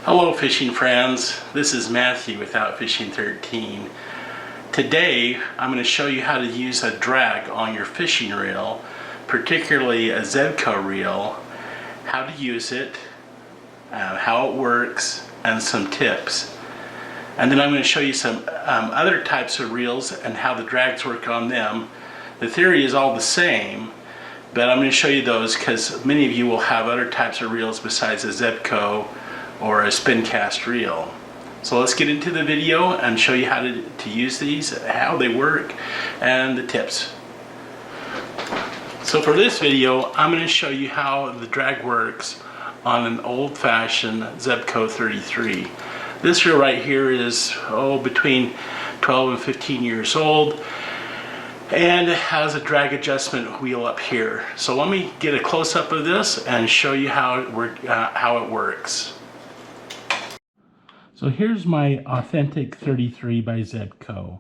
Hello fishing friends, this is Matthew with Outfishing 13. Today I'm going to show you how to use a drag on your fishing reel, particularly a Zebco reel, how to use it, how it works, and some tips. And then I'm going to show you some other types of reels and how the drags work on them. The theory is all the same, but I'm going to show you those because many of you will have other types of reels besides a Zebco or a spin cast reel. So let's get into the video and show you how to use these, how they work, and the tips. So for this video, I'm going to show you how the drag works on an old-fashioned Zebco 33. This reel right here is between 12 and 15 years old, and it has a drag adjustment wheel up here. So let me get a close-up of this and show you how it works. So here's my authentic 33 by Zebco.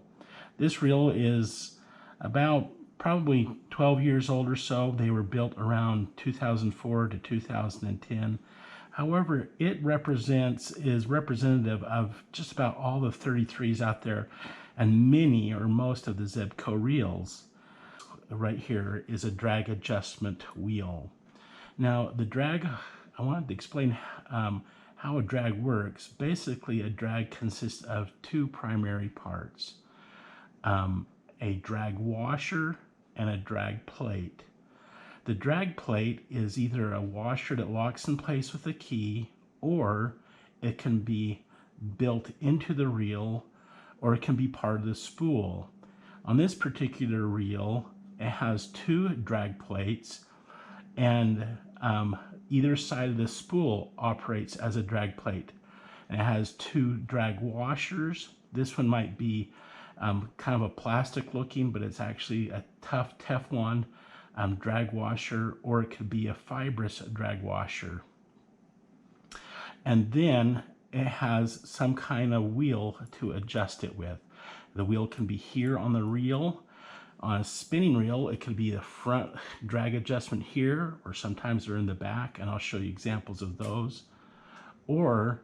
This reel is about probably 12 years old or so. They were built around 2004 to 2010. However, it is representative of just about all the 33s out there and many or most of the Zebco reels. Right here is a drag adjustment wheel. Now the drag, I wanted to explain how a drag works. Basically, a drag consists of two primary parts, a drag washer and a drag plate. The drag plate is either a washer that locks in place with a key, or it can be built into the reel, or it can be part of the spool. On this particular reel, it has two drag plates, and either side of the spool operates as a drag plate. And it has two drag washers. This one might be kind of a plastic looking, but it's actually a tough Teflon drag washer, or it could be a fibrous drag washer. And then it has some kind of wheel to adjust it with. The wheel can be here on the reel. On a spinning reel, it could be the front drag adjustment here, or sometimes they're in the back, and I'll show you examples of those. Or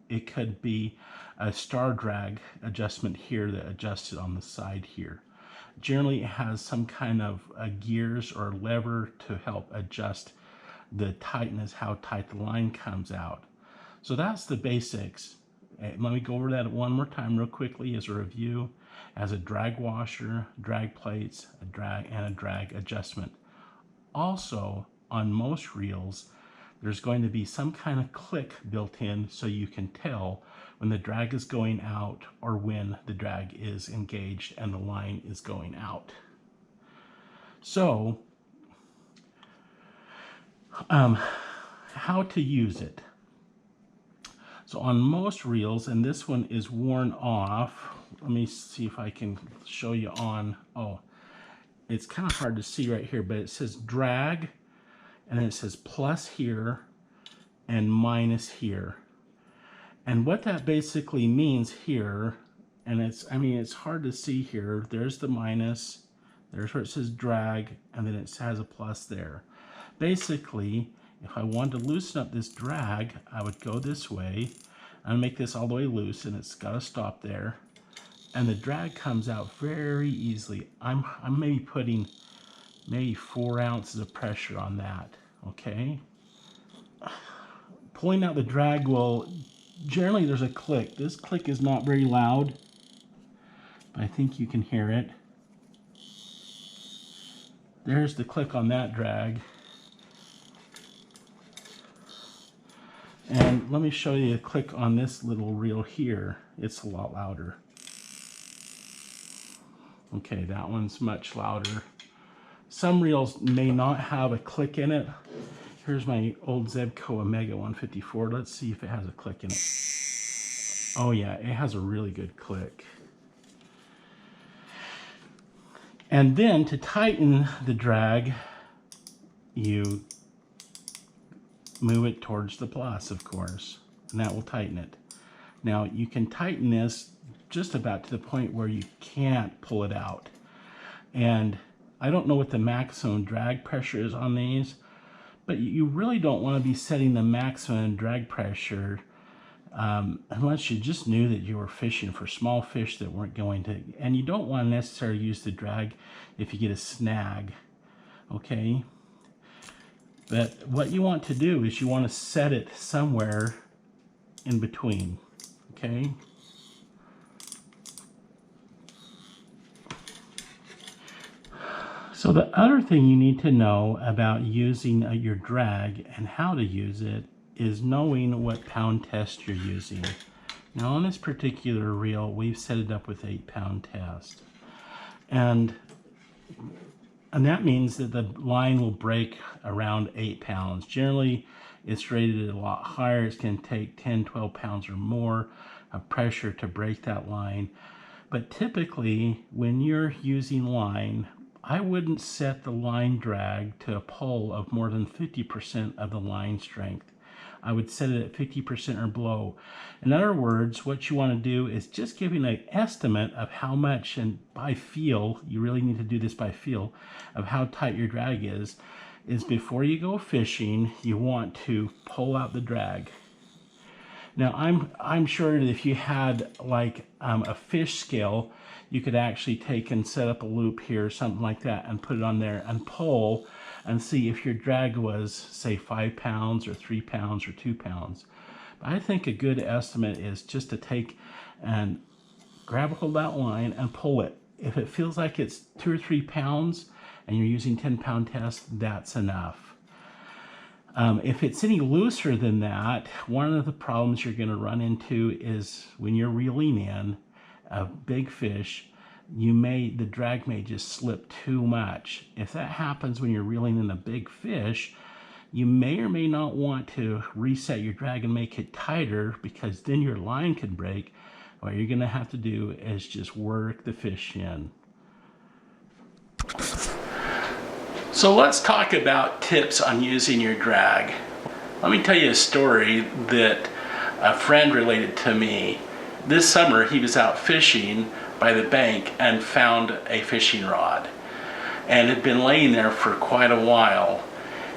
it could be a star drag adjustment here that adjusts it on the side here. Generally, it has some kind of gears or lever to help adjust the tightness, how tight the line comes out. So that's the basics. Let me go over that one more time real quickly as a review. As a drag washer, drag plates, a drag adjustment. Also, on most reels, there's going to be some kind of click built in so you can tell when the drag is going out or when the drag is engaged and the line is going out. So, how to use it. So on most reels, and this one is worn off, let me see if I can show you on, it's kind of hard to see right here, but it says drag, and then it says plus here and minus here. And what that basically means here, and it's hard to see here, there's the minus, there's where it says drag, and then it has a plus there. Basically, if I wanted to loosen up this drag, I would go this way and make this all the way loose, and it's got to stop there. And the drag comes out very easily. I'm maybe putting 4 ounces of pressure on that, okay? Pulling out the drag will, generally there's a click. This click is not very loud, but I think you can hear it. There's the click on that drag. And let me show you a click on this little reel here. It's a lot louder. Okay, that one's much louder. Some reels may not have a click in it. Here's my old Zebco Omega 154. Let's see if it has a click in it. Oh yeah, it has a really good click. And then to tighten the drag, you move it towards the plus, of course, and that will tighten it. Now you can tighten this just about to the point where you can't pull it out. And I don't know what the maximum drag pressure is on these, but you really don't want to be setting the maximum drag pressure unless you just knew that you were fishing for small fish that weren't going to, and you don't want to necessarily use the drag if you get a snag, okay? But what you want to do is you want to set it somewhere in between, okay? So the other thing you need to know about using your drag and how to use it is knowing what pound test you're using. Now on this particular reel, we've set it up with 8-pound test. And that means that the line will break around 8 pounds. Generally, it's rated a lot higher. It's going to take 10, 12 pounds or more of pressure to break that line. But typically, when you're using line, I wouldn't set the line drag to a pull of more than 50% of the line strength. I would set it at 50% or below. In other words, what you want to do is just giving an estimate of how much, and by feel, you really need to do this by feel, of how tight your drag is before you go fishing, you want to pull out the drag. Now, I'm sure that if you had like a fish scale, you could actually take and set up a loop here, something like that, and put it on there and pull and see if your drag was, say, 5 pounds or 3 pounds or 2 pounds. But I think a good estimate is just to take and grab a hold of that line and pull it. If it feels like it's 2 or 3 pounds and you're using 10-pound test, that's enough. If it's any looser than that, one of the problems you're going to run into is when you're reeling in a big fish, the drag may just slip too much. If that happens when you're reeling in a big fish, you may or may not want to reset your drag and make it tighter, because then your line could break. What you're going to have to do is just work the fish in. So let's talk about tips on using your drag. Let me tell you a story that a friend related to me. This summer he was out fishing by the bank and found a fishing rod, and it had been laying there for quite a while.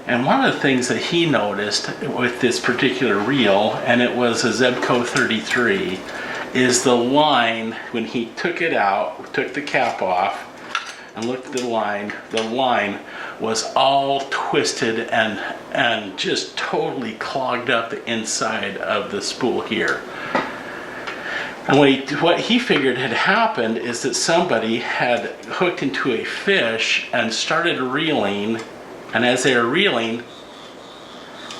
And one of the things that he noticed with this particular reel, and it was a Zebco 33, is the line, when he took it out, took the cap off and looked at the line was all twisted and just totally clogged up the inside of the spool here. And what he figured had happened is that somebody had hooked into a fish and started reeling, and as they were reeling,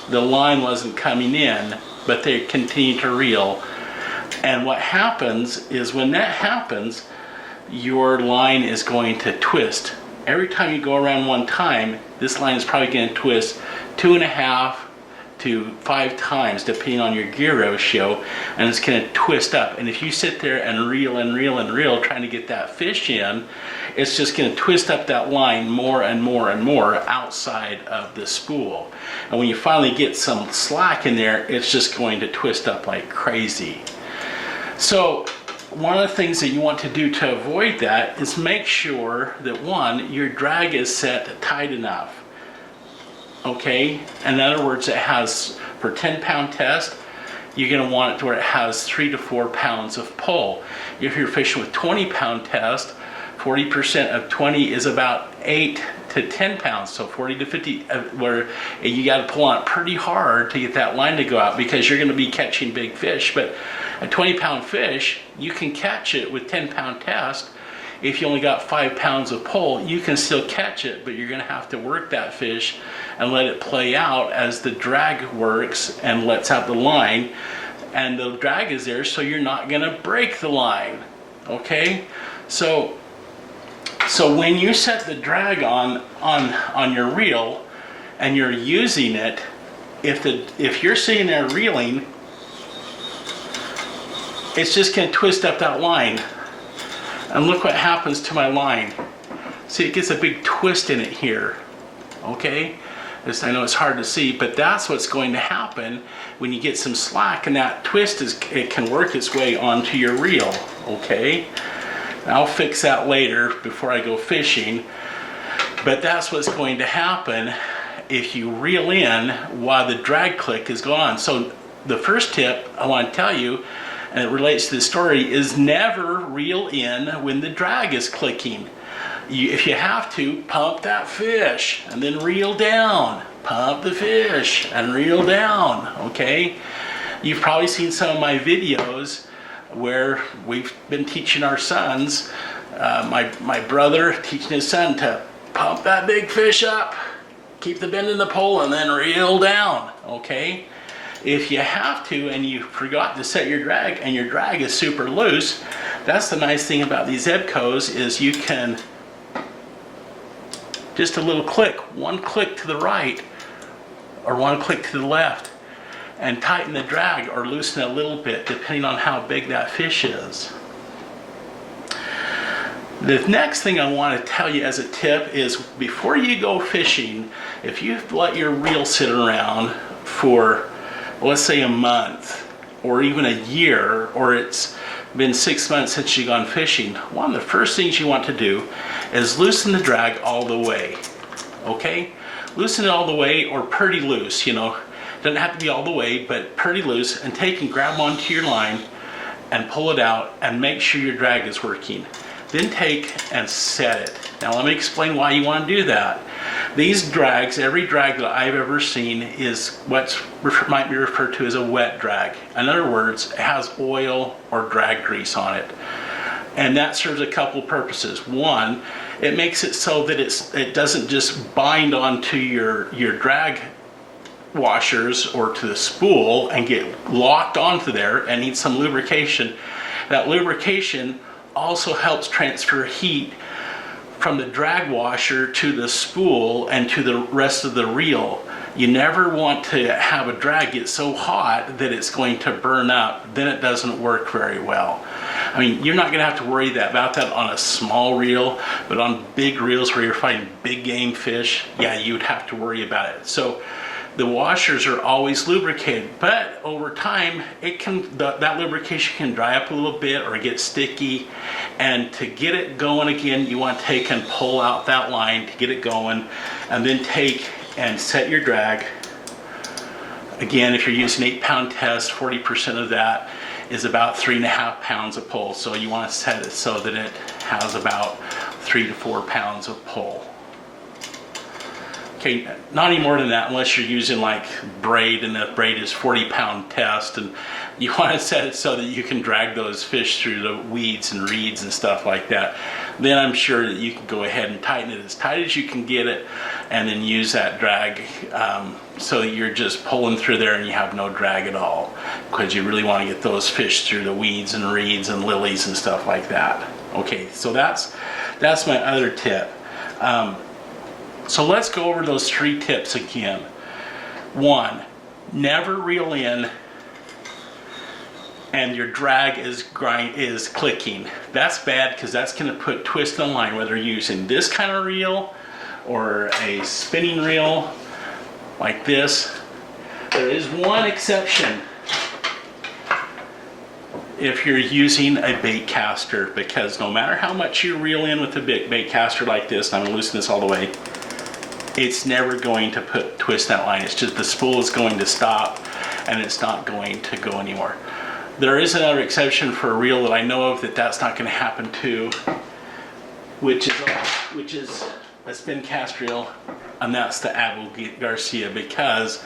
the line wasn't coming in, but they continued to reel. And what happens is, when that happens, your line is going to twist. Every time you go around one time, this line is probably going to twist 2.5 to 5 times, depending on your gear ratio, and it's going to twist up. And if you sit there and reel and reel and reel trying to get that fish in, it's just going to twist up that line more and more and more outside of the spool. And when you finally get some slack in there, it's just going to twist up like crazy. So one of the things that you want to do to avoid that is make sure that, one, your drag is set tight enough. Okay, in other words, it has, for 10-pound test, you're going to want it to where it has 3 to 4 pounds of pull. If you're fishing with 20-pound test, 40% of 20 is about 8 to 10 pounds, so 40 to 50, where you got to pull on it pretty hard to get that line to go out, because you're going to be catching big fish. But a 20-pound fish, you can catch it with 10-pound test. If you only got 5 pounds of pull, you can still catch it, but you're going to have to work that fish and let it play out as the drag works and lets out the line. And the drag is there, so you're not going to break the line. Okay? So when you set the drag on your reel and you're using it, if you're sitting there reeling, it's just going to twist up that line. And look what happens to my line. See, it gets a big twist in it here. Okay? I know it's hard to see, but that's what's going to happen when you get some slack, and that twist it can work its way onto your reel. Okay? I'll fix that later before I go fishing, but that's what's going to happen. if you reel in while the drag click is going on. So the first tip I want to tell you, and it relates to the story, is never reel in when the drag is clicking. If you have to, pump that fish and then reel down. Pump the fish and reel down, okay? You've probably seen some of my videos where we've been teaching our sons, my brother teaching his son to pump that big fish up, keep the bend in the pole, and then reel down, okay? If you have to and you forgot to set your drag and your drag is super loose, that's the nice thing about these Zebcos is you can, just a little click, one click to the right or one click to the left, and tighten the drag or loosen it a little bit depending on how big that fish is. The next thing I want to tell you as a tip is before you go fishing, if you let your reel sit around for, let's say, a month or even a year, or it's been 6 months since you've gone fishing, one of the first things you want to do is loosen the drag all the way, okay? Loosen it all the way or pretty loose, you know. Doesn't have to be all the way, but pretty loose, and take and grab onto your line and pull it out and make sure your drag is working. Then take and set it. Now let me explain why you want to do that. These drags, every drag that I've ever seen is what might be referred to as a wet drag. In other words, it has oil or drag grease on it. And that serves a couple purposes. One, it makes it so that it doesn't just bind onto your drag washers or to the spool and get locked onto there and need some lubrication. That lubrication also helps transfer heat from the drag washer to the spool and to the rest of the reel. You never want to have a drag get so hot that it's going to burn up. Then it doesn't work very well. I mean, you're not going to have to worry about that on a small reel, but on big reels where you're fighting big game fish, yeah, you'd have to worry about it. So the washers are always lubricated, but over time that lubrication can dry up a little bit or get sticky, and to get it going again, you want to take and pull out that line to get it going, and then take and set your drag. Again, if you're using 8-pound test, 40% of that is about 3.5 pounds of pull, so you want to set it so that it has about 3 to 4 pounds of pull. Okay, not any more than that unless you're using like braid, and the braid is 40-pound test, and you want to set it so that you can drag those fish through the weeds and reeds and stuff like that. Then I'm sure that you can go ahead and tighten it as tight as you can get it, and then use that drag so that you're just pulling through there and you have no drag at all, because you really want to get those fish through the weeds and reeds and lilies and stuff like that. Okay, so that's my other tip. So let's go over those 3 tips again. 1, never reel in and your drag is clicking. That's bad, because that's going to put twist in the line, whether you're using this kind of reel or a spinning reel like this. There is one exception if you're using a bait caster, because no matter how much you reel in with a bait caster like this, and I'm going to loosen this all the way, it's never going to twist that line. It's just the spool is going to stop and it's not going to go anymore. There is another exception for a reel that I know of that's not going to happen to, which is a spin cast reel, and that's the Garcia, because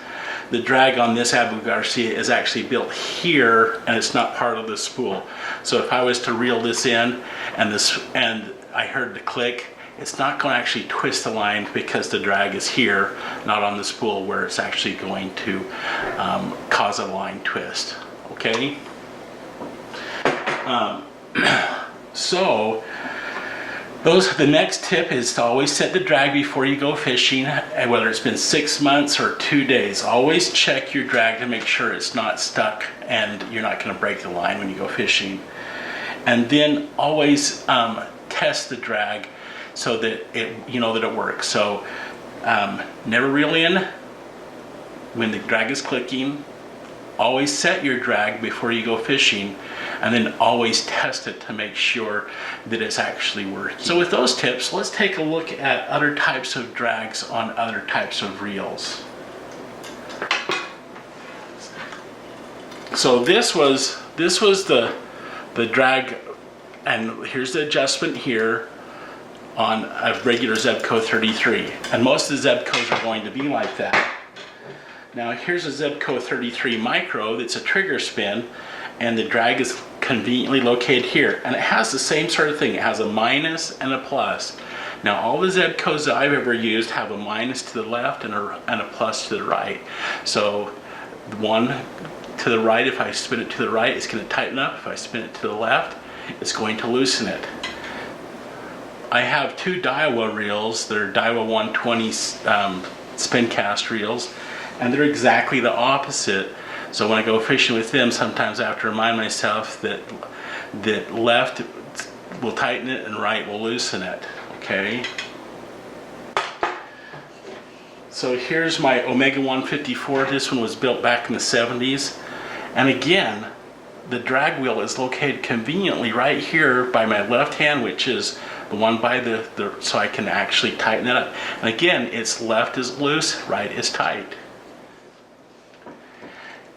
the drag on this Garcia is actually built here and it's not part of the spool. So if I was to reel this in and I heard the click, it's not going to actually twist the line, because the drag is here, not on the spool where it's actually going to cause a line twist. Okay? So the next tip is to always set the drag before you go fishing, and whether it's been 6 months or 2 days, always check your drag to make sure it's not stuck and you're not going to break the line when you go fishing. And then always test the drag so that it works. So never reel in when the drag is clicking, always set your drag before you go fishing, and then always test it to make sure that it's actually working. So with those tips, let's take a look at other types of drags on other types of reels. So this was the drag, and here's the adjustment here on a regular Zebco 33, and most of the Zebcos are going to be like that. Now here's a Zebco 33 Micro that's a trigger spin, and the drag is conveniently located here, and it has the same sort of thing. It has a minus and a plus. Now all the Zebcos that I've ever used have a minus to the left and a plus to the right. So one to the right, if I spin it to the right, it's going to tighten up. If I spin it to the left, it's going to loosen it. I have two Diawa reels. They're Diawa 120 spin cast reels, and they're exactly the opposite. So when I go fishing with them, sometimes I have to remind myself that left will tighten it and right will loosen it. Okay. So here's my Omega 154. This one was built back in the 70s. And again, the drag wheel is located conveniently right here by my left hand, which is the one by so I can actually tighten it up. And again, it's left is loose, right is tight.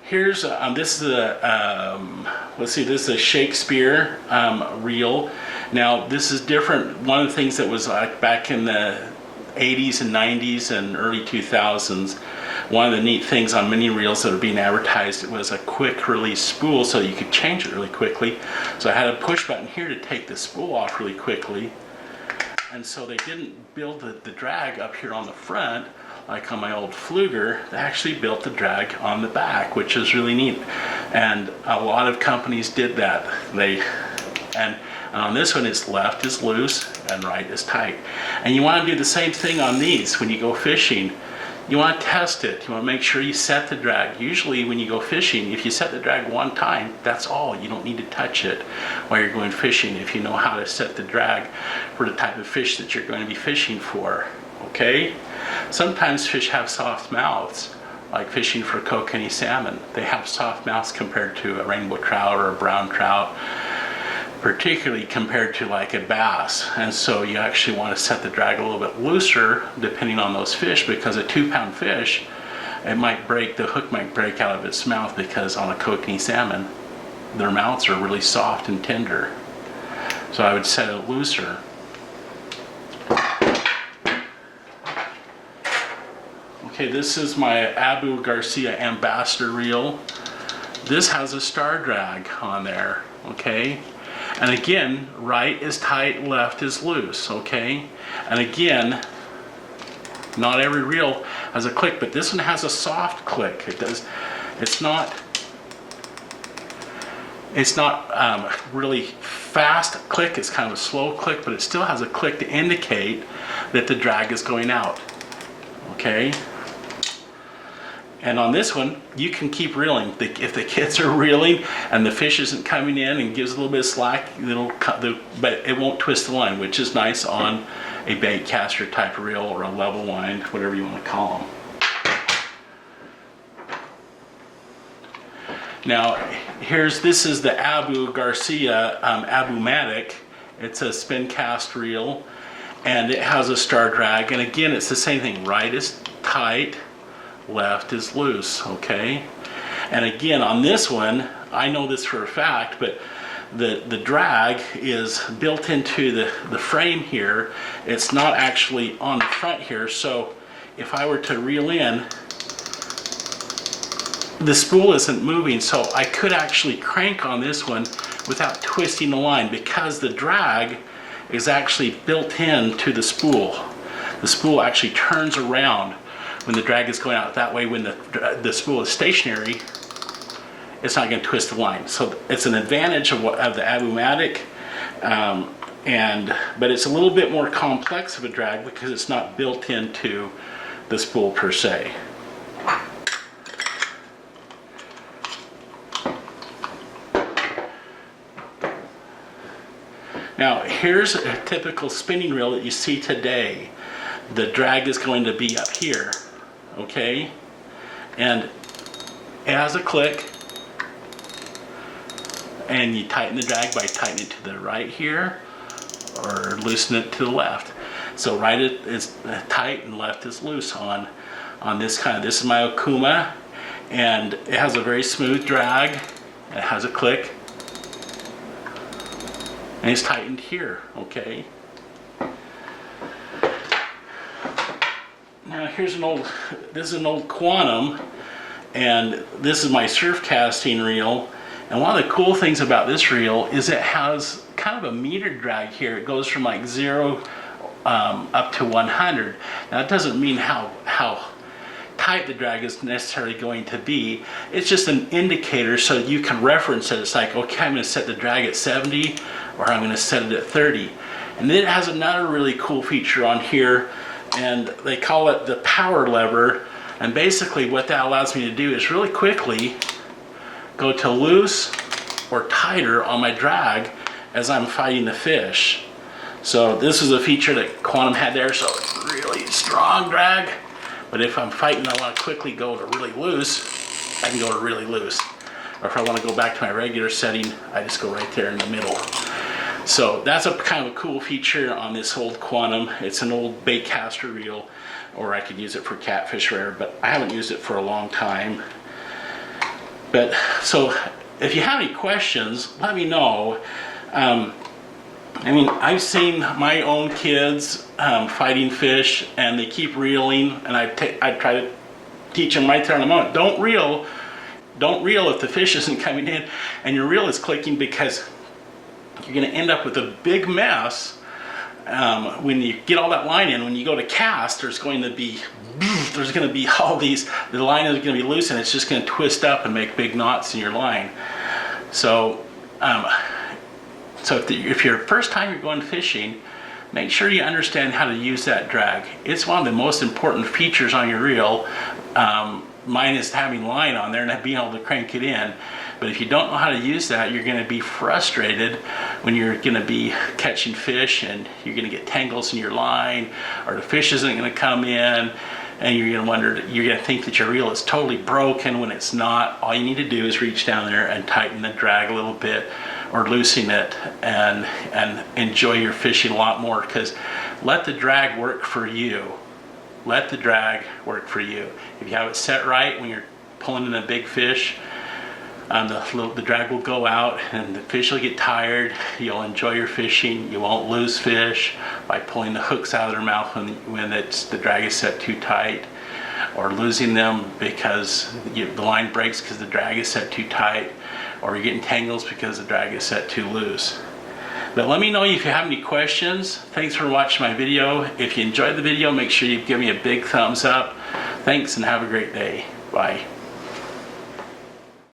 Here's this is a let's see, this is a Shakespeare reel. Now this is different. One of the things that was like back in the 80s and 90s and early 2000s, one of the neat things on mini reels that are being advertised, it was a quick release spool, so you could change it really quickly. So I had a push button here to take the spool off really quickly, and so they didn't build the drag up here on the front like on my old Fluger. They actually built the drag on the back, which is really neat, and a lot of companies did that. And on this one, it's left is loose and right is tight. And you want to do the same thing on these when you go fishing. You want to test it. You want to make sure you set the drag. Usually when you go fishing, if you set the drag one time, that's all. You don't need to touch it while you're going fishing if you know how to set the drag for the type of fish that you're going to be fishing for. Okay? Sometimes fish have soft mouths, like fishing for kokanee salmon. They have soft mouths compared to a rainbow trout or a brown trout, particularly compared to like a bass. And so you actually want to set the drag a little bit looser depending on those fish, because a 2-pound fish, it might break, the hook might break out of its mouth, because on a kokanee salmon, their mouths are really soft and tender. So I would set it looser. Okay, this is my Abu Garcia Ambassador reel. This has a star drag on there, okay? And again, right is tight, left is loose, okay? And again, not every reel has a click, but this one has a soft click. It's not really fast click, it's kind of a slow click, but it still has a click to indicate that the drag is going out, okay? And on this one, you can keep reeling. If the kids are reeling and the fish isn't coming in and gives a little bit of slack, but it won't twist the line, which is nice on a bait caster type reel or a level wind, whatever you want to call them. Now, this is the Abu Garcia Abu Matic. It's a spin cast reel, and it has a star drag. And again, it's the same thing. Right is tight, left is loose, okay? And again, on this one, I know this for a fact, but the drag is built into the frame here. It's not actually on the front here, so if I were to reel in, the spool isn't moving, so I could actually crank on this one without twisting the line, because the drag is actually built into the spool. The spool actually turns around when the drag is going out. That way, when the spool is stationary, it's not going to twist the line. So it's an advantage of the Abu Matic, but it's a little bit more complex of a drag because it's not built into the spool per se. Now here's a typical spinning reel that you see today. The drag is going to be up here, okay? And It has a click, and you tighten the drag by tightening it to the right here, or loosen it to the left. So right is tight and left is loose on this this is my Okuma, and it has a very smooth drag. It has a click, and it's tightened here, okay? Now here's this is an old Quantum, and this is my surf casting reel. And one of the cool things about this reel is it has kind of a meter drag here. It goes from like 0 up to 100. Now it doesn't mean how tight the drag is necessarily going to be. It's just an indicator so you can reference it. It's like, okay, I'm going to set the drag at 70, or I'm going to set it at 30. And then it has another really cool feature on here, and they call it the power lever. And basically what that allows me to do is really quickly go to loose or tighter on my drag as I'm fighting the fish. So this is a feature that Quantum had there, so really strong drag. But if I'm fighting, I want to quickly go to really loose, I can go to really loose. Or if I want to go back to my regular setting, I just go right there in the middle. So that's a kind of a cool feature on this old Quantum. It's an old bait caster reel, or I could use it for catfish rear, but I haven't used it for a long time. But so if you have any questions, let me know. I mean, I've seen my own kids fighting fish, and they keep reeling, and I try to teach them right there in the moment. Don't reel if the fish isn't coming in and your reel is clicking, because you're going to end up with a big mess when you get all that line in. When you go to cast, there's going to be all these, the line is going to be loose, and it's just going to twist up and make big knots in your line. So if you're first time you're going fishing, make sure you understand how to use that drag. It's one of the most important features on your reel. Mine is having line on there and being able to crank it in. But if you don't know how to use that, you're going to be frustrated when you're going to be catching fish, and you're going to get tangles in your line, or the fish isn't going to come in, and you're going to wonder, you're going to think that your reel is totally broken when it's not. All you need to do is reach down there and tighten the drag a little bit, or loosen it, and enjoy your fishing a lot more. Because let the drag work for you. Let the drag work for you. If you have it set right when you're pulling in a big fish, the drag will go out and the fish will get tired. You'll enjoy your fishing. You won't lose fish by pulling the hooks out of their mouth when the drag is set too tight, or losing them because the line breaks because the drag is set too tight, or you're getting tangles because the drag is set too loose. But let me know if you have any questions. Thanks for watching my video. If you enjoyed the video, make sure you give me a big thumbs up. Thanks, and have a great day. Bye.